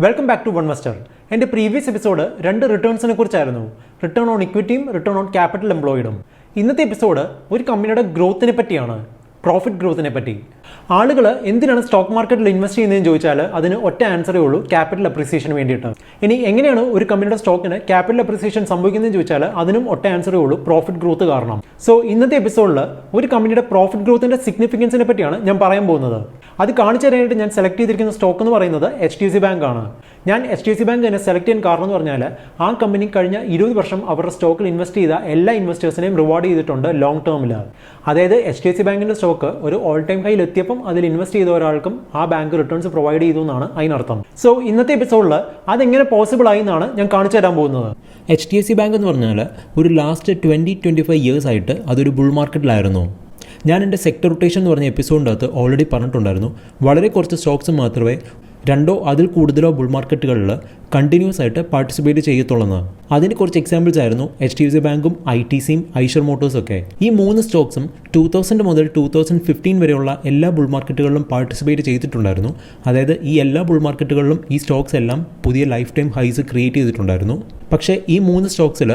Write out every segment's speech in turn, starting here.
Welcome back to Onevestor. എൻ്റെ previous episode രണ്ട് റിട്ടേൺസിനെ കുറിച്ചായിരുന്നു. റിട്ടേൺ ഓൺ ഇക്വിറ്റിയും റിട്ടേൺ ഓൺ ക്യാപിറ്റൽ എംപ്ലോയിഡും. ഇന്നത്തെ എപ്പിസോഡ് ഒരു കമ്പനിയുടെ ഗ്രോത്തിനെ പറ്റിയാണ്, പ്രോഫിറ്റ് ഗ്രോത്തിനെ പറ്റി. ആളുകൾ എന്തിനാണ് സ്റ്റോക്ക് മാർക്കറ്റിൽ ഇൻവെസ്റ്റ് ചെയ്യുന്നതെന്ന് ചോദിച്ചാൽ അതിന് ഒറ്റ ആൻസറേ ഉള്ളൂ, ക്യാപിറ്റൽ അപ്രീസിയേഷന് വേണ്ടിയിട്ട്. ഇനി എങ്ങനെയാണ് ഒരു കമ്പനിയുടെ സ്റ്റോക്കിന് ക്യാപിറ്റൽ അപ്രീസിയേഷൻ സംഭവിക്കുന്നതെന്ന് ചോദിച്ചാൽ അതിനും ഒറ്റ ആൻസറേ ഉള്ളൂ, പ്രോഫിറ്റ് ഗ്രോത്ത് കാരണം. സോ ഇന്നത്തെ എപ്പിസോഡിൽ ഒരു കമ്പനിയുടെ പ്രോഫിറ്റ് ഗ്രോത്തിൻ്റെ സിഗ്നിഫിക്കൻസിനെ പറ്റിയാണ് ഞാൻ പറയാൻ പോകുന്നത്. അത് കാണിച്ചു തരാനായിട്ട് ഞാൻ സെലക്ട് ചെയ്തിരിക്കുന്ന സ്റ്റോക്ക് എന്ന് പറയുന്നത് HDFC ബാങ്ക് ആണ്. ഞാൻ HDFC ബാങ്ക് തന്നെ സെലക്ട് ചെയ്യാൻ കാരണം എന്ന് പറഞ്ഞാൽ ആ കമ്പനി കഴിഞ്ഞ 20 വർഷം അവരുടെ സ്റ്റോക്കിൽ ഇൻവെസ്റ്റ് ചെയ്ത എല്ലാ ഇൻവെസ്റ്റേഴ്സിനെയും റിവാർഡ് ചെയ്തിട്ടുണ്ട് ലോങ് ടേമിൽ. അതായത് HDFC ബാങ്കിൻ്റെ സ്റ്റോക്ക് ഒരു ഓൾ ടൈം ഹൈയിൽ എത്തിയപ്പം അതിൽ ഇൻവെസ്റ്റ് ചെയ്ത ഒരാൾക്കും ആ ബാങ്ക് റിട്ടേൺസ് പ്രൊവൈഡ് ചെയ്തു എന്നാണ് അതിനർത്ഥം. സോ ഇന്നത്തെ എപ്പിസോഡിൽ അതെങ്ങനെ പോസിബിൾ ആയി എന്നാണ് ഞാൻ കാണിച്ചു തരാൻ പോകുന്നത്. HDFC ബാങ്ക് എന്ന് പറഞ്ഞാൽ ഒരു ലാസ്റ്റ് 20-25 ഇയേഴ്സ് ആയിട്ട് അതൊരു ബുൾ മാർക്കറ്റിലായിരുന്നു. ഞാൻ എൻ്റെ സെക്ടർ റൊട്ടേഷൻ എന്ന് പറഞ്ഞ എപ്പിസോഡിൻ്റെ അകത്ത് ഓൾറെഡി പറഞ്ഞിട്ടുണ്ടായിരുന്നു, വളരെ കുറച്ച് സ്റ്റോക്സ് മാത്രമേ രണ്ടോ അതിൽ കൂടുതലോ ബുൾ മാർക്കറ്റുകളിൽ കണ്ടിന്യൂസ് ആയിട്ട് പാർട്ടിസിപ്പേറ്റ് ചെയ്യത്തുള്ളൂ. അതിന് കുറച്ച് എക്സാമ്പിൾസ് ആയിരുന്നു HDFC ബാങ്കും ITCയും ഐഷർ മോട്ടോഴ്സും ഒക്കെ. ഈ മൂന്ന് സ്റ്റോക്സും 2000 മുതൽ 2015 വരെയുള്ള എല്ലാ ബുൾ മാർക്കറ്റുകളിലും പാർട്ടിസിപ്പേറ്റ് ചെയ്തിട്ടുണ്ടായിരുന്നു. അതായത് ഈ എല്ലാ ബുൾ മാർക്കറ്റുകളിലും ഈ സ്റ്റോക്സ് എല്ലാം പുതിയ ലൈഫ് ടൈം ഹൈസ് ക്രിയേറ്റ് ചെയ്തിട്ടുണ്ടായിരുന്നു. പക്ഷേ ഈ മൂന്ന് സ്റ്റോക്സിൽ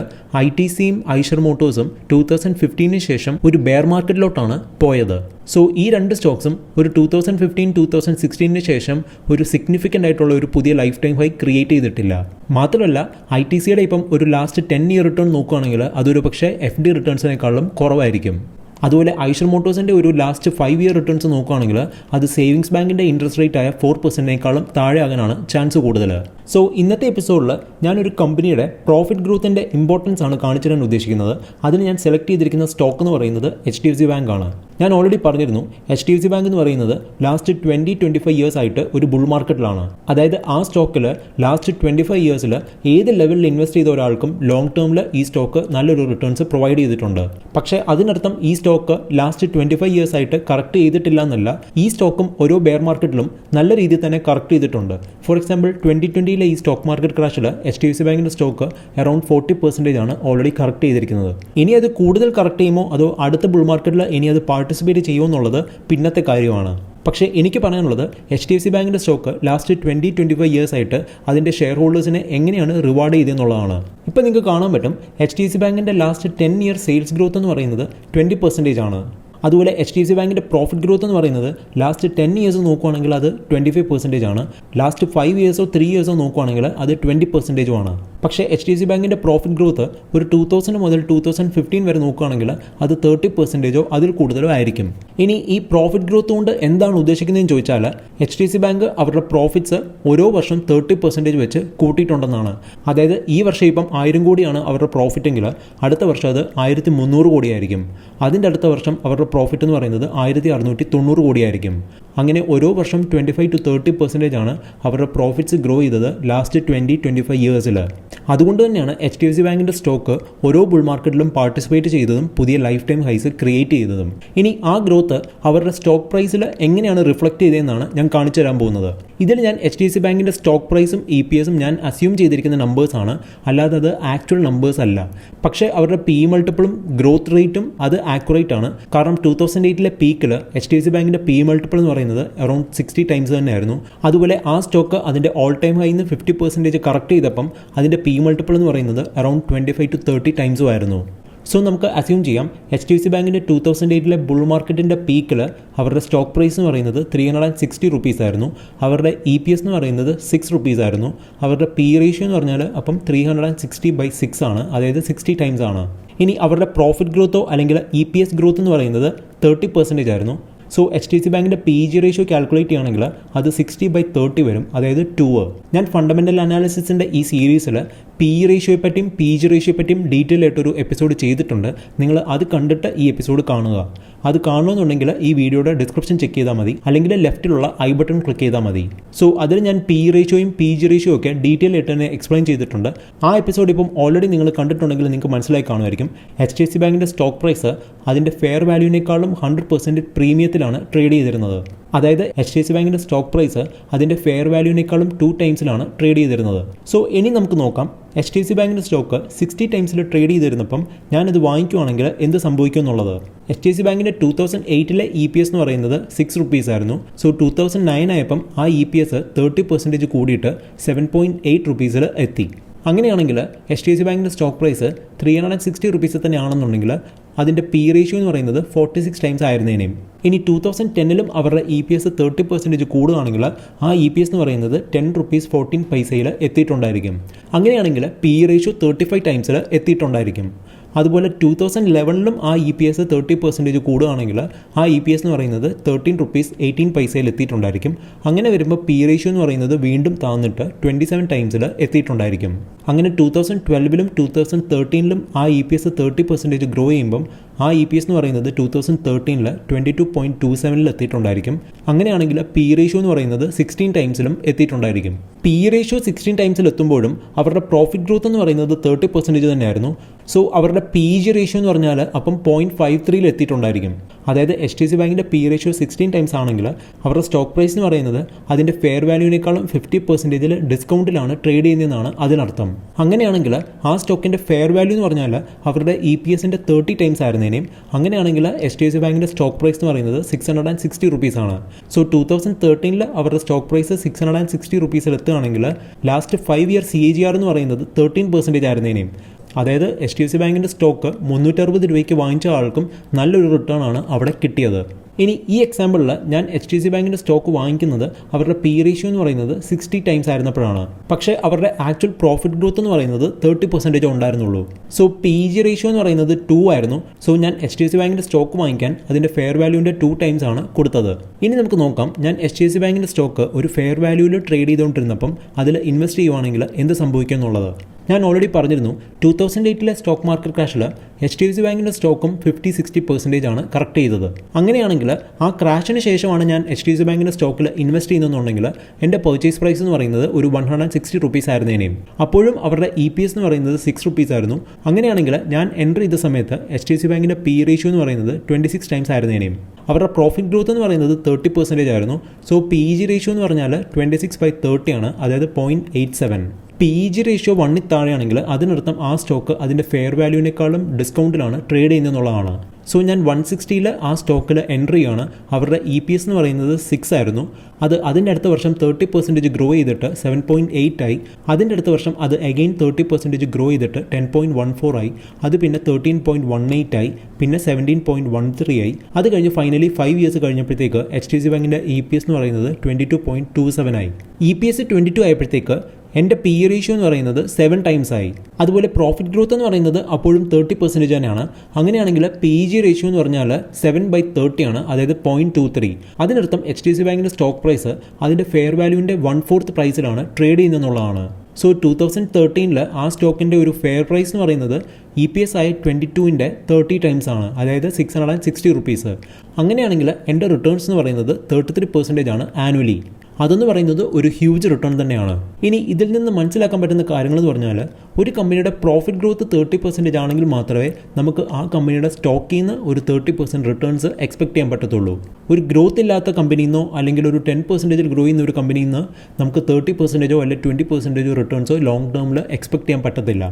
ITCയും ഐഷർ മോട്ടോഴ്സും 2015 ശേഷം ഒരു ബെയർ മാർക്കറ്റിലോട്ടാണ് പോയത്. സോ ഈ രണ്ട് സ്റ്റോക്സും ഒരു 2015-2016 ശേഷം ഒരു സിഗ്നിഫിക്കൻ്റ് ആയിട്ടുള്ള ഒരു പുതിയ ലൈഫ് ടൈം ഹൈ ക്രിയേറ്റ് ചെയ്തിട്ടില്ല. മാത്രമല്ല ITCയുടെ ഇപ്പം ഒരു ലാസ്റ്റ് 10 ഇയർ റിട്ടേൺ നോക്കുകയാണെങ്കിൽ അതൊരു പക്ഷേ FD റിട്ടേൺസിനേക്കാളും കുറവായിരിക്കും. അതുപോലെ ഐഷർ മോട്ടോഴ്സിൻ്റെ ഒരു ലാസ്റ്റ് 5 ഇയർ റിട്ടേൺസ് നോക്കുകയാണെങ്കിൽ അത് സേവിങ്സ് ബാങ്കിൻ്റെ ഇൻട്രസ്റ്റ് റേറ്റ് ആയ 4%-നേക്കാളും താഴെ ആകാനാണ് ചാൻസ് കൂടുതൽ. സോ ഇന്നത്തെ എപ്പിസോഡിൽ ഞാനൊരു കമ്പനിയുടെ പ്രോഫിറ്റ് ഗ്രോത്തിൻ്റെ ഇമ്പോർട്ടൻസ് ആണ് കാണിച്ചു തരാൻ ഉദ്ദേശിക്കുന്നത്. അതിന് ഞാൻ സെലക്ട് ചെയ്തിരിക്കുന്ന സ്റ്റോക്ക് എന്ന് പറയുന്നത് HDFC ബാങ്ക് ആണ്. ഞാൻ ഓൾറെഡി പറഞ്ഞിരുന്നു, HDFC ബാങ്ക് എന്ന് പറയുന്നത് ലാസ്റ്റ് 20-25 ഇയേഴ്സ് ആയിട്ട് ഒരു ബുൾ മാർക്കറ്റിലാണ്. അതായത് ആ സ്റ്റോക്കിൽ ലാസ്റ്റ് 25 ഇയേഴ്സിൽ ഏത് ലെവലിൽ ഇൻവെസ്റ്റ് ചെയ്ത ഒരാൾക്കും ലോങ് ടേമിൽ ഈ സ്റ്റോക്ക് നല്ലൊരു റിട്ടേൺസ് പ്രൊവൈഡ് ചെയ്തിട്ടുണ്ട്. പക്ഷേ അതിനർത്ഥം ഈ സ്റ്റോക്ക് ലാസ്റ്റ് 25 ഇയേഴ്സ് ആയിട്ട് കറക്റ്റ് ചെയ്തിട്ടില്ല എന്നല്ല, ഈ സ്റ്റോക്കും ഓരോ ബെയർ മാർക്കറ്റിലും നല്ല രീതിയിൽ തന്നെ കറക്റ്റ് ചെയ്തിട്ടുണ്ട്. ഫോർ എക്സാമ്പിൾ 2020 ഈ സ്റ്റോക്ക് മാർക്കറ്റ് ക്രാഷിൽ HDFC ബാങ്കിൻ്റെ സ്റ്റോക്ക് അറൌണ്ട് 40% ആണ് ഓൾറെഡി കറക്റ്റ് ചെയ്തിരിക്കുന്നത്. ഇനി അത് കൂടുതൽ കറക്റ്റ് ചെയ്യുമോ അതോ അടുത്ത ബുൾ മാർക്കറ്റിൽ ഇനി അത് പാർട്ടിസിപ്പേറ്റ് ചെയ്യുമോ എന്നുള്ളത് പിന്നത്തെ കാര്യമാണ്. പക്ഷേ എനിക്ക് പറയാനുള്ളത് HDFC ബാങ്കിൻ്റെ സ്റ്റോക്ക് ലാസ്റ്റ് 20-25 ഇയേഴ്സ് ആയിട്ട് അതിൻ്റെ ഷെയർ ഹോൾഡേഴ്സിനെ എങ്ങനെയാണ് റിവാർഡ് ചെയ്തെന്നുള്ളതാണ്. ഇപ്പോൾ നിങ്ങൾക്ക് കാണാൻ പറ്റും, HDFC ബാങ്കിൻ്റെ ലാസ്റ്റ് 10 ഇയർ സെയിൽസ് ഗ്രോത്ത് എന്ന് പറയുന്നത് 20% ആണ്. അതുപോലെ HDFC ബാങ്കിൻ്റെ പ്രോഫിറ്റ് ഗ്രോത്ത് എന്ന് പറയുന്നത് ലാസ്റ്റ് 10 ഇയേഴ്സ് നോക്കുകയാണെങ്കിൽ അത് 25% ആണ്. ലാസ്റ്റ് 5 ഇയേഴ്സോ 3 ഇയേഴ്സോ നോക്കുകയാണെങ്കിൽ അത് 20% ആണ്. പക്ഷേ HDFC ബാങ്കിൻ്റെ പ്രോഫിറ്റ് ഗ്രോത്ത് ഒരു 2000 മുതൽ 2015 വരെ നോക്കുകയാണെങ്കിൽ അത് 30%-ഓ അതിൽ കൂടുതലോ ആയിരിക്കും. ഇനി ഈ പ്രോഫിറ്റ് ഗ്രോത്ത് കൊണ്ട് എന്താണ് ഉദ്ദേശിക്കുന്നതെന്ന് ചോദിച്ചാൽ HDFC ബാങ്ക് അവരുടെ പ്രോഫിറ്റ്സ് ഓരോ വർഷം 30% വെച്ച് കൂട്ടിയിട്ടുണ്ടെന്നാണ്. അതായത് ഈ വർഷം ഇപ്പം 1000 കോടിയാണ് അവരുടെ പ്രോഫിറ്റ് എങ്കിൽ അടുത്ത വർഷം അത് 1300 കോടിയായിരിക്കും. അതിൻ്റെ അടുത്ത വർഷം അവരുടെ പ്രോഫിറ്റ് എന്ന് പറയുന്നത് 1690 കോടിയായിരിക്കും. അങ്ങനെ ഓരോ വർഷം 25-30% ആണ് അവരുടെ പ്രോഫിറ്റ്സ് ഗ്രോ ചെയ്തത് ലാസ്റ്റ് 20-25 ഇയേഴ്സിൽ. അതുകൊണ്ട് തന്നെയാണ് HDFC ബാങ്കിൻ്റെ സ്റ്റോക്ക് ഓരോ ബുൾ മാർക്കറ്റിലും പാർട്ടിസിപ്പേറ്റ് ചെയ്തതും പുതിയ ലൈഫ് ടൈം ഹൈസ് ക്രിയേറ്റ് ചെയ്തതും. ഇനി ആ ഗ്രോത്ത് അവരുടെ സ്റ്റോക്ക് പ്രൈസിൽ എങ്ങനെയാണ് റിഫ്ലക്റ്റ് ചെയ്തതെന്നാണ് ഞാൻ കാണിച്ചു തരാൻ പോകുന്നത്. ഇതിൽ ഞാൻ HDFC ബാങ്കിൻ്റെ സ്റ്റോക്ക് പ്രൈസും EPSും ഞാൻ അസ്യൂം ചെയ്തിരിക്കുന്ന നമ്പേഴ്സാണ്, അല്ലാതെ അത് ആക്ച്വൽ നമ്പേഴ്സ് അല്ല. പക്ഷേ അവരുടെ PE മൾട്ടിപ്പിളും ഗ്രോത്ത് റേറ്റും അത് ആക്യുറേറ്റ് ആണ്. കാരണം 2008 പീക്കിൽ HDFC ബാങ്കിൻ്റെ PE മൾട്ടിപ്പിൾ എന്ന് പറയുന്നത് അറൌണ്ട് 60 ടൈംസ് തന്നെയായിരുന്നു. അതുപോലെ ആ സ്റ്റോക്ക് അതിൻ്റെ ഓൾ ടൈം ഹൈന്ന് 50% കറക്റ്റ് ചെയ്തപ്പം അതിൻ്റെ PE മൾട്ടിപ്പിൾ എന്ന് പറയുന്നത് അറൌണ്ട് 25-30 ടൈംസും ആയിരുന്നു. സോ നമുക്ക് അസ്യൂം ചെയ്യാം, HDFC ബാങ്കിൻ്റെ 2008 ബുൾ മാർക്കറ്റിൻ്റെ പീക്കിൽ അവരുടെ സ്റ്റോക്ക് പ്രൈസ് എന്ന് പറയുന്നത് 360 റുപ്പീസ് ആയിരുന്നു. അവരുടെ EPS എന്ന് പറയുന്നത് 6 റുപ്പീസ് ആയിരുന്നു. അവരുടെ PE റേഷ്യോ എന്ന് പറഞ്ഞാൽ അപ്പം 360/6 ആണ്, അതായത് 60 ടൈംസ് ആണ്. ഇനി അവരുടെ പ്രോഫിറ്റ് ഗ്രോത്തോ അല്ലെങ്കിൽ EPS ഗ്രോത്ത് എന്ന് പറയുന്നത് 30% ആയിരുന്നു. സോ HDFC ബാങ്കിൻ്റെ PEG റേഷ്യോ കാൽക്കുലേറ്റ് ചെയ്യുകയാണെങ്കിൽ അത് 60/30 വരും, അതായത് 2. ഞാൻ ഫണ്ടമെൻ്റൽ അനാലിസിസിൻ്റെ ഈ സീരീസിൽ PE റേഷ്യോയെ പറ്റിയും PEG റേഷ്യോയെ പറ്റിയും ഡീറ്റെയിൽ ആയിട്ടൊരു എപ്പിസോഡ് ചെയ്തിട്ടുണ്ട്. നിങ്ങൾ അത് കണ്ടിട്ട് ഈ എപ്പിസോഡ് കാണുക. അത് കാണണമെന്നുണ്ടെങ്കിൽ ഈ വീഡിയോയുടെ ഡിസ്ക്രിപ്ഷൻ ചെക്ക് ചെയ്താൽ മതി, അല്ലെങ്കിൽ ലെഫ്റ്റിലുള്ള ഐ ബട്ടൺ ക്ലിക്ക് ചെയ്താൽ മതി. സോ അതിൽ ഞാൻ PE റേഷ്യോയും PEG റേഷ്യോ ഒക്കെ ഡീറ്റെയിൽ ആയിട്ട് തന്നെ എക്സ്പ്ലെയിൻ ചെയ്തിട്ടുണ്ട്. ആ എപ്പിസോഡ് ഇപ്പം ഓൾറെഡി നിങ്ങൾ കണ്ടിട്ടുണ്ടെങ്കിൽ നിങ്ങൾക്ക് മനസ്സിലായി കാണുമായിരിക്കും. HDFC ബാങ്കിൻ്റെ സ്റ്റോക്ക് പ്രൈസ് അതിൻ്റെ ഫെയർ വാല്യൂവിനേക്കാളും 100% പ്രീമിയത്തിലാണ് ട്രേഡ് ചെയ്തിരുന്നത്. അതായത് HDFC ബാങ്കിൻ്റെ സ്റ്റോക്ക് പ്രൈസ് അതിൻ്റെ ഫെയർ വാല്യൂവിനേക്കാളും 2 ടൈംസിലാണ് ട്രേഡ് ചെയ്തിരുന്നത്. സോ ഇനി നമുക്ക് നോക്കാം HDFC ബാങ്കിൻ്റെ സ്റ്റോക്ക് 60 ടൈംസിൽ ട്രേഡ് ചെയ്തിരുന്നപ്പം ഞാനത് വാങ്ങിക്കുവാണെങ്കിൽ എന്ത് സംഭവിക്കും എന്നുള്ളത്. HDFC ബാങ്കിൻ്റെ 2008 EPS എന്ന് പറയുന്നത് 6 rupees ആയിരുന്നു. സോ 2009 ആയപ്പം ആ EPS 30% കൂടിയിട്ട് 7.8 rupees എത്തി. അങ്ങനെയാണെങ്കിൽ HDFC ബാങ്കിൻ്റെ സ്റ്റോക്ക് പ്രൈസ് 360 rupees തന്നെയാണെന്നുണ്ടെങ്കിൽ അതിൻ്റെ പി റേഷ്യോ എന്ന് പറയുന്നത് 46 ടൈംസ് ആയിരുന്നേനെയും. ഇനി 2010 അവരുടെ EPS 30% കൂടുകയാണെങ്കിൽ ആ EPS എന്ന് പറയുന്നത് 10 rupees 14 പൈസയിൽ എത്തിയിട്ടുണ്ടായിരിക്കും. അങ്ങനെയാണെങ്കിൽ പി റേഷ്യോ 35 ടൈംസിൽ എത്തിയിട്ടുണ്ടായിരിക്കും. അതുപോലെ 2011 ആ EPS 30% കൂടുകയാണെങ്കിൽ ആ EPS എന്ന് പറയുന്നത് 13 rupees 18 പൈസയിൽ എത്തിയിട്ടുണ്ടായിരിക്കും. അങ്ങനെ വരുമ്പോൾ പി റേഷ്യോ എന്ന് പറയുന്നത് വീണ്ടും താന്നിട്ട് 27 ടൈംസിൽ എത്തിയിട്ടുണ്ടായിരിക്കും. അങ്ങനെ 2012 2013 ആ EPS 30% ഗ്രോ ചെയ്യുമ്പം ആ EPS എന്ന് പറയുന്നത് 2013 22.27 എത്തിയിട്ടുണ്ടായിരിക്കും. അങ്ങനെയാണെങ്കിൽ പി റേഷ്യോ എന്ന് പറയുന്നത് 16 ടൈംസിലും എത്തിയിട്ടുണ്ടായിരിക്കും. പി റേഷ്യോ 16 ടൈംസിൽ എത്തുമ്പോഴും അവരുടെ പ്രോഫിറ്റ് ഗ്രോത്ത് എന്ന് പറയുന്നത് 30% തന്നെയായിരുന്നു. സോ അവരുടെ PG റേഷ്യോ എന്ന് പറഞ്ഞാൽ അപ്പം 0.53 എത്തിയിട്ടുണ്ടായിരിക്കും. അതായത് HDFC ബാങ്കിൻ്റെ പി റേഷ്യോ 16 ടൈംസ് ആണെങ്കിൽ അവരുടെ സ്റ്റോക്ക് പ്രൈസ് എന്ന് പറയുന്നത് അതിൻ്റെ ഫെയർ വാല്യൂവിനേക്കാളും 50% ഡിസ്കൗണ്ടിലാണ് ട്രേഡ് ചെയ്യുന്നതെന്നാണ് അതിനർത്ഥം. അങ്ങനെയാണെങ്കിൽ ആ സ്റ്റോക്കിൻ്റെ ഫെയർ വാല്യൂ എന്ന് പറഞ്ഞാൽ അവരുടെ EPSൻ്റെ 30 ടൈംസ് ആയിരുന്നേനെയും. അങ്ങനെയാണെങ്കിൽ HDFC ബാങ്കിൻ്റെ സ്റ്റോക്ക് പ്രൈസ് എന്ന് പറയുന്നത് 660 rupees ആണ്. സോ 2013 അവരുടെ സ്റ്റോക്ക് പ്രൈസ് 660 rupees എത്തുകയാണെങ്കിൽ ലാസ്റ്റ് 5 year CAGR എന്ന് പറയുന്നത് 13% ആയിരുന്നേനെയും. അതായത് HDFC ബാങ്കിൻ്റെ സ്റ്റോക്ക് 360 രൂപയ്ക്ക് വാങ്ങിച്ച ആൾക്കും നല്ലൊരു റിട്ടേൺ ആണ് അവിടെ കിട്ടിയത്. ഇനി ഈ എക്സാമ്പിളിൽ ഞാൻ HDFC ബാങ്കിൻ്റെ സ്റ്റോക്ക് വാങ്ങിക്കുന്നത് അവരുടെ പി റേഷ്യോ എന്ന് പറയുന്നത് 60 ടൈംസ് ആയിരുന്നപ്പോഴാണ്. പക്ഷേ അവരുടെ ആക്ച്വൽ പ്രോഫിറ്റ് ഗ്രോത്ത് എന്ന് പറയുന്നത് 30% ഉണ്ടായിരുന്നുള്ളൂ. സോ PG റേഷ്യോ എന്ന് പറയുന്നത് 2 ആയിരുന്നു. സോ ഞാൻ HDFC ബാങ്കിൻ്റെ സ്റ്റോക്ക് വാങ്ങിക്കാൻ അതിൻ്റെ ഫെയർ വാല്യൂവിൻ്റെ 2 ടൈംസ് ആണ് കൊടുത്തത്. ഇനി നമുക്ക് നോക്കാം, ഞാൻ HDFC ബാങ്കിൻ്റെ സ്റ്റോക്ക് ഒരു ഫെയർ വാല്യൂവിൽ ട്രേഡ് ചെയ്തുകൊണ്ടിരുന്നപ്പം അതിൽ ഇൻവെസ്റ്റ് ചെയ്യുവാണെങ്കിൽ എന്ത് സംഭവിക്കും എന്നുള്ളത്. ഞാൻ ഓൾറെഡി പറഞ്ഞിരുന്നു 2008 സ്റ്റോക്ക് മാർക്കറ്റ് ക്രാഷിൽ HDFC ബാങ്കിൻ്റെ സ്റ്റോക്കും 50-60% ആണ് കറക്റ്റ് ചെയ്തത്. അങ്ങനെയാണെങ്കിൽ ആ ക്രാഷിന് ശേഷമാണ് ഞാൻ HDFC ബാങ്കിൻ്റെ സ്റ്റോക്കിൽ ഇൻവെസ്റ്റ് ചെയ്യുന്നതെന്നുണ്ടെങ്കിൽ എൻ്റെ പർച്ചേസ് പ്രൈസ് എന്ന് പറയുന്നത് ഒരു 160 rupees ആയിരുന്നേനെയും. അപ്പോഴും അവരുടെ EPS എന്ന് പറയുന്നത് 6 rupees ആയിരുന്നു. അങ്ങനെയാണെങ്കിൽ ഞാൻ എൻ്റർ ചെയ്ത സമയത്ത് HDFC ബാങ്കിൻ്റെ പി റേഷ്യോ എന്ന് പറയുന്നത് 26 ടൈംസ് ആയിരുന്നേനെയും. അവരുടെ പ്രോഫിറ്റ് ഗ്രോത്ത് എന്ന് പറയുന്നത് 30% ആയിരുന്നു. സോ PG റേഷ്യോ എന്ന് പറഞ്ഞാൽ 26/30 ആണ്, അതായത് 0.87. PG റേഷ്യോ 1 താഴെയാണെങ്കിൽ അതിനർത്ഥം ആ സ്റ്റോക്ക് അതിൻ്റെ ഫെയർ വാല്യൂവിനേക്കാളും ഡിസ്കൗണ്ടിലാണ് ട്രേഡ് ചെയ്യുന്നതെന്നുള്ളതാണ്. സോ ഞാൻ 160 ആ സ്റ്റോക്കിൽ എൻട്രി ആണ്. അവരുടെ EPS എന്ന് പറയുന്നത് 6 ആയിരുന്നു. അതിൻ്റെ അടുത്ത വർഷം 30% ഗ്രോ ചെയ്തിട്ട് 7.8 ആയി. അതിൻ്റെ അടുത്ത വർഷം അത് അഗെയിൻ 30% ഗ്രോ ചെയ്തിട്ട് 10.14 ആയി. അത് പിന്നെ 13.18 ആയി. പിന്നെ 17.13 ആയി. അത് കഴിഞ്ഞ് ഫൈനലി 5 years കഴിഞ്ഞപ്പോഴത്തേക്ക് HDFC ബാങ്കിൻ്റെ EPS എന്ന് പറയുന്നത് 22.27 ആയി. EPS 22 ആയപ്പോഴത്തേക്ക് എൻ്റെ പി റേഷ്യോ എന്ന് പറയുന്നത് 7 ടൈംസ് ആയി. അതുപോലെ പ്രോഫിറ്റ് ഗ്രോത്ത് എന്ന് പറയുന്നത് അപ്പോഴും 30% തന്നെയാണ്. അങ്ങനെയാണെങ്കിൽ PG റേഷ്യോ എന്ന് പറഞ്ഞാൽ 7/30 ആണ്, അതായത് 0.23. അതിനർത്ഥം HDFC ബാങ്കിൻ്റെ സ്റ്റോക്ക് പ്രൈസ് അതിൻ്റെ ഫെയർ വാല്യൂവിൻ്റെ 1/4 പ്രൈസിലാണ് ട്രേഡ് ചെയ്യുന്നതെന്നുള്ളതാണ്. സോ 2013 ആ സ്റ്റോക്കിൻ്റെ ഒരു ഫെയർ പ്രൈസ് എന്ന് പറയുന്നത് EPS ആയ 22ൻ്റെ 30 ടൈംസ് ആണ്, അതായത് 660 rupees. അങ്ങനെയാണെങ്കിൽ എൻ്റെ റിട്ടേൺസ് എന്ന് പറയുന്നത് 33% ആണ് ആനുവലി. അതെന്ന് പറയുന്നത് ഒരു ഹ്യൂജ് റിട്ടേൺ തന്നെയാണ്. ഇനി ഇതിൽ നിന്ന് മനസ്സിലാക്കാൻ പറ്റുന്ന കാര്യങ്ങളെന്ന് പറഞ്ഞാൽ ഒരു കമ്പനിയുടെ പ്രോഫിറ്റ് ഗ്രോത്ത് 30% ആണെങ്കിൽ മാത്രമേ നമുക്ക് ആ കമ്പനിയുടെ സ്റ്റോക്കിൽ നിന്ന് ഒരു 30% റിട്ടേൺസ് എക്സ്പെക്ട് ചെയ്യാൻ പറ്റത്തുള്ളൂ. ഒരു ഗ്രോത്ത് ഇല്ലാത്ത കമ്പനിയിൽ നിന്നോ അല്ലെങ്കിൽ ഒരു 10% ഗ്രോ ചെയ്യുന്ന ഒരു കമ്പനിയിൽ നിന്ന് നമുക്ക് 30% അല്ലെങ്കിൽ 20% റിട്ടേൺസോ ലോങ് ടേമിൽ എക്സ്പെക്ട് ചെയ്യാൻ പറ്റത്തില്ല.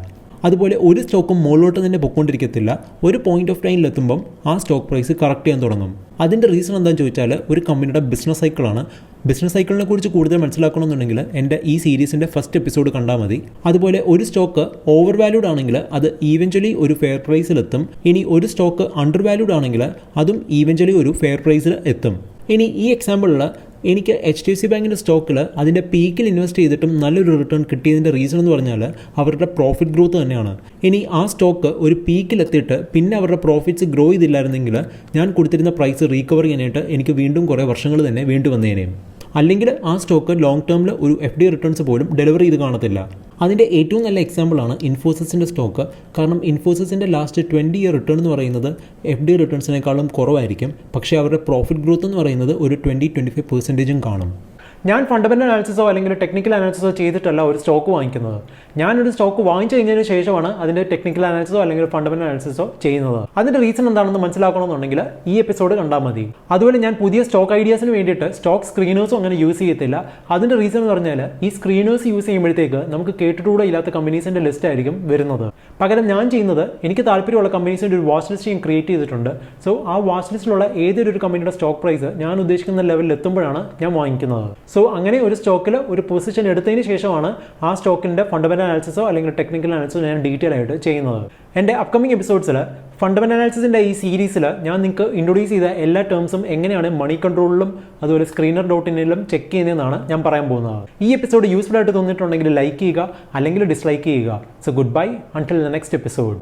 അതുപോലെ ഒരു സ്റ്റോക്കും മുകളിലോട്ട് തന്നെ പൊയ്ക്കൊണ്ടിരിക്കത്തില്ല. ഒരു പോയിന്റ് ഓഫ് ടൈമിലെത്തുമ്പം ആ സ്റ്റോക്ക് പ്രൈസ് കറക്റ്റ് ചെയ്യാൻ തുടങ്ങും. അതിൻ്റെ റീസൺ എന്താണെന്ന് ചോദിച്ചാൽ ഒരു കമ്പനിയുടെ ബിസിനസ് സൈക്കിളാണ്. ബിസിനസ് സൈക്കിളിനെ കുറിച്ച് കൂടുതൽ മനസ്സിലാക്കണമെന്നുണ്ടെങ്കിൽ എൻ്റെ ഈ സീരീസിൻ്റെ ഫസ്റ്റ് എപ്പിസോഡ് കണ്ടാൽ മതി. അതുപോലെ ഒരു സ്റ്റോക്ക് ഓവർ വാല്യൂഡ് ആണെങ്കിൽ അത് ഈവൻച്വലി ഒരു ഫെയർ പ്രൈസിലെത്തും. ഇനി ഒരു സ്റ്റോക്ക് അണ്ടർ വാല്യൂഡ് ആണെങ്കിൽ അതും ഈവൻച്വലി ഒരു ഫെയർ പ്രൈസിൽ എത്തും. ഇനി ഈ എക്സാമ്പിളിൽ എനിക്ക് HDFC ബാങ്കിൻ്റെ സ്റ്റോക്കിൽ അതിൻ്റെ പീക്കിൽ ഇൻവെസ്റ്റ് ചെയ്തിട്ടും നല്ലൊരു റിട്ടേൺ കിട്ടിയതിൻ്റെ റീസൺ എന്ന് പറഞ്ഞാൽ അവരുടെ പ്രോഫിറ്റ് ഗ്രോത്ത് തന്നെയാണ്. ഇനി ആ സ്റ്റോക്ക് ഒരു പീക്കിലെത്തിയിട്ട് പിന്നെ അവരുടെ പ്രോഫിറ്റ്സ് ഗ്രോ ചെയ്തില്ലായിരുന്നെങ്കിൽ ഞാൻ കൊടുത്തിരുന്ന പ്രൈസ് റീകവർ ചെയ്യാനായിട്ട് എനിക്ക് വീണ്ടും കുറേ വർഷങ്ങൾ തന്നെ വേണ്ടി വന്നേനെയും. അല്ലെങ്കിൽ ആ സ്റ്റോക്ക് ലോങ് ടേമിൽ ഒരു FD റിട്ടേൺസ് പോലും ഡെലിവർ ചെയ്ത് കാണത്തില്ല. അതിൻ്റെ ഏറ്റവും നല്ല എക്സാമ്പിളാണ് ഇൻഫോസിസിൻ്റെ സ്റ്റോക്ക്. കാരണം ഇൻഫോസിസിൻ്റെ ലാസ്റ്റ് 20 year റിട്ടേൺ എന്ന് പറയുന്നത് FD റിട്ടേൺസിനേക്കാളും കുറവായിരിക്കും. പക്ഷേ അവരുടെ പ്രോഫിറ്റ് ഗ്രോത്ത് എന്ന് പറയുന്നത് ഒരു 20-25% കാണും. ഞാൻ ഫണ്ടമെന്റൽ അനാലിസിസോ അല്ലെങ്കിൽ ടെക്നിക്കൽ അനാലിസിസോ ചെയ്തിട്ടല്ല ഒരു സ്റ്റോക്ക് വാങ്ങിക്കുന്നത്. ഞാനൊരു സ്റ്റോക്ക് വാങ്ങിച്ചു കഴിഞ്ഞതിന് ശേഷമാണ് അതിൻ്റെ ടെക്നിക്കൽ അനാലിസിസോ അല്ലെങ്കിൽ ഫണ്ടമെന്റൽ അനാലിസിസോ ചെയ്യുന്നത്. അതിൻ്റെ റീസൺ എന്താണെന്ന് മനസ്സിലാക്കണമെന്നുണ്ടെങ്കിൽ ഈ എപ്പിസോഡ് കണ്ടാൽ മതി. അതുപോലെ ഞാൻ പുതിയ സ്റ്റോക്ക് ഐഡിയാസിന് വേണ്ടിയിട്ട് സ്റ്റോക്ക് സ്ക്രീനേഴ്സും അങ്ങനെ യൂസ് ചെയ്യത്തില്ല. അതിൻ്റെ റീസൺ എന്ന് പറഞ്ഞാൽ ഈ സ്ക്രീനേഴ്സ് യൂസ് ചെയ്യുമ്പോഴത്തേക്ക് നമുക്ക് കേട്ടിട്ടുകൂടെ ഇല്ലാത്ത കമ്പനീസിൻ്റെ ലിസ്റ്റ് ആയിരിക്കും വരുന്നത്. പകരം ഞാൻ ചെയ്യുന്നത് എനിക്ക് താല്പര്യമുള്ള കമ്പനീസിൻ്റെ ഒരു വാച്ച് ലിസ്റ്റ് ഞാൻ ക്രിയേറ്റ് ചെയ്തിട്ടുണ്ട്. സോ ആ വാച്ച് ലിസ്റ്റിലുള്ള ഏതൊരു കമ്പനിയുടെ സ്റ്റോക്ക് പ്രൈസ് ഞാൻ ഉദ്ദേശിക്കുന്ന ലെവലിൽ എത്തുമ്പോഴാണ് ഞാൻ വാങ്ങിക്കുന്നത്. സോ അങ്ങനെ ഒരു സ്റ്റോക്കിൽ ഒരു പൊസിഷൻ എടുത്തതിന് ശേഷമാണ് ആ സ്റ്റോക്കിൻ്റെ ഫണ്ടമെന്റൽ അനാലിസിസോ അല്ലെങ്കിൽ ടെക്നിക്കൽ അനാലിസിസോ ഞാൻ ഡീറ്റെയിൽ ആയിട്ട് ചെയ്യുന്നത്. എൻ്റെ അപ്കമിംഗ് എപ്പിസോഡ്സിൽ ഫണ്ടമെന്റൽ അനാലിസിസിൻ്റെ ഈ സീരീസിൽ ഞാൻ നിങ്ങൾക്ക് ഇൻട്രൊഡ്യൂസ് ചെയ്ത എല്ലാ ടേംസും എങ്ങനെയാണ് മണി കൺട്രോളിലും അതുപോലെ screener.in-ലും ചെക്ക് ചെയ്യുന്നതെന്നാണ് ഞാൻ പറയാൻ പോകുന്നത്. ഈ എപ്പിസോഡ് യൂസ്ഫുൾ ആയിട്ട് തോന്നിയിട്ടുണ്ടെങ്കിൽ ലൈക്ക് ചെയ്യുക അല്ലെങ്കിൽ ഡിസ്ലൈക്ക് ചെയ്യുക. So good bye until the next episode.